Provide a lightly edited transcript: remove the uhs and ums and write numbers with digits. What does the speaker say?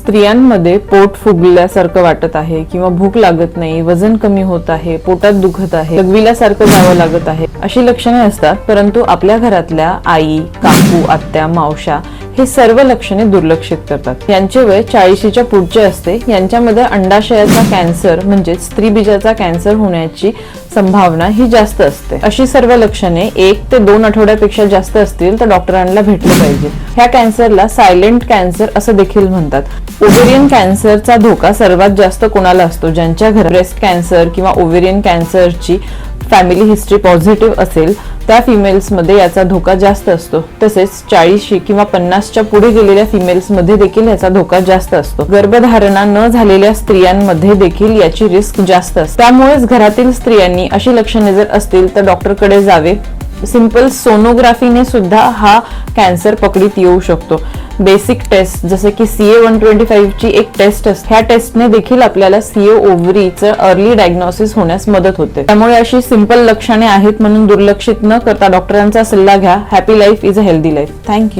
स्त्रियांमध्ये पोट फुगल्यासारखं वाटत आहे किंवा भूक लागत नाही, वजन कमी होत आहे, पोटात दुखत आहे, लघवील्यासारखं जावं लागत आहे, अशी लक्षणे असतात. परंतु आपल्या घरातल्या आई, काकू, आत्या, मावशा हे सर्व लक्षणे दुर्लक्षित करतात. यांचे वय 40च्या पुढचे असते. यांच्यामध्ये अंडाशयाचा कॅन्सर म्हणजे स्त्रीबीजाचा कॅन्सर होण्याची संभावना ही जास्त असते. अशी सर्व लक्षणे 1 ते 2 आठवड्यापेक्षा जास्त असतील तर डॉक्टरांना भेटले पाहिजे. ह्या कॅन्सरला सायलेंट कॅन्सर असं देखील म्हणतात. ओव्हेरियन कॅन्सरचा धोका सर्वात जास्त कोणाला असतो? ज्यांच्या घरात ब्रेस्ट कॅन्सर किंवा ओव्हेरियन कॅन्सरची फॅमिली हिस्ट्री पॉझिटिव्ह असेल त्या फिमेल्समध्ये याचा धोका जास्त असतो. तसेच 40 किंवा 50च्या पुढे गेलेल्या फिमेल्समध्ये देखील याचा धोका जास्त असतो. गर्भधारणा न झालेल्या स्त्रियांमध्ये देखील याची रिस्क जास्त असते. त्यामुळेच घरातील स्त्रियांनी अशी लक्षणे जर असतील तर डॉक्टरकडे जावे. सिंपल सोनोग्राफीने सुद्धा हा कॅन्सर पकडीत येऊ शकतो. बेसिक टेस्ट जसे की CA-125 ची एक टेस्ट असते. ह्या टेस्टने देखील आपल्याला CA ओव्हरीचं अर्ली डायग्नोसिस होण्यास मदत होते. त्यामुळे अशी सिंपल लक्षणे आहेत म्हणून दुर्लक्षित न करता डॉक्टरांचा सल्ला घ्या. Happy life is a healthy life. Thank you.